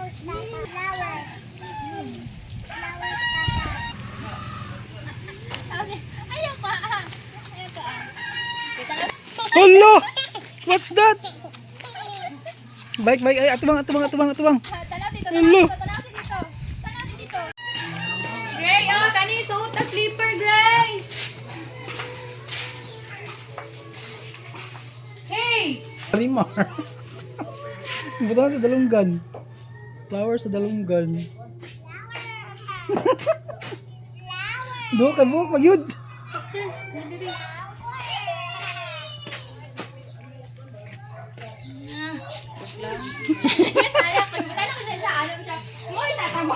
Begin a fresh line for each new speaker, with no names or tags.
Ayaw pa. Ayaw ka.
Hello! What's that? Bike. Ay, atubang.
Tanaw dito.
Hello.
Tanaw dito.
Gray, oh, kani suot na slipper, Gray. Hey!
Rimar. Buta sa dalunggan. Flower sa dalunggan. Buhok magyud.
Sister, nandito.
Ayaw ko. Ayaw ko na sa alam siya. More tata mo.